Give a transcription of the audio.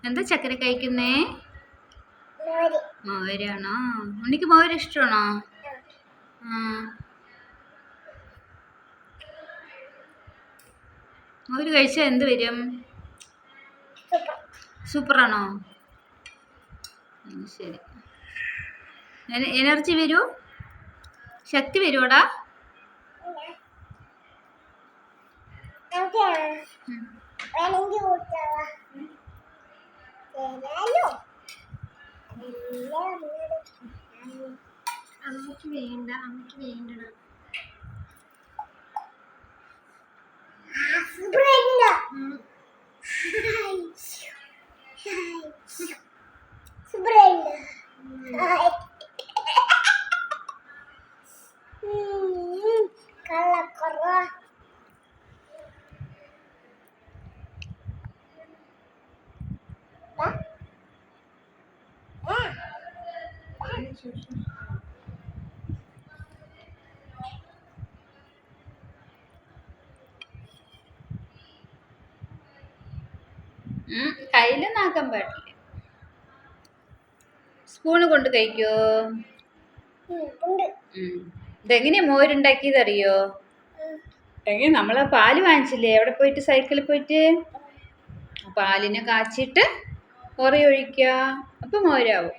എന്താ ചക്കര കഴിക്കുന്നേ? മോരാണോ? ഉണ്ണിക്ക് മോര് ഇഷ്ടമാണോ? മോര് കഴിച്ചാൽ എന്ത് വരും? സൂപ്പറാണോ? ശരി. എനർജി വരുമോ? ശക്തി വരുമോടാ? അമ്മക്ക് വേണ്ട, അമ്മക്ക് വേണ്ടടാ. കയ്യിലൊന്നും ആക്കാൻ പാടില്ല. സ്പൂണ് കൊണ്ട് കഴിക്കോ? ഇതെങ്ങനെയാ മോരുണ്ടാക്കിയത് അറിയോ? എങ്ങനെ നമ്മളെ പാല് വാങ്ങിച്ചില്ലേ എവിടെ പോയിട്ട്, സൈക്കിളിൽ പോയിട്ട്? പാലിനെ കാച്ചിട്ട് ഒഴിക്കുക, അപ്പൊ മോരാവും.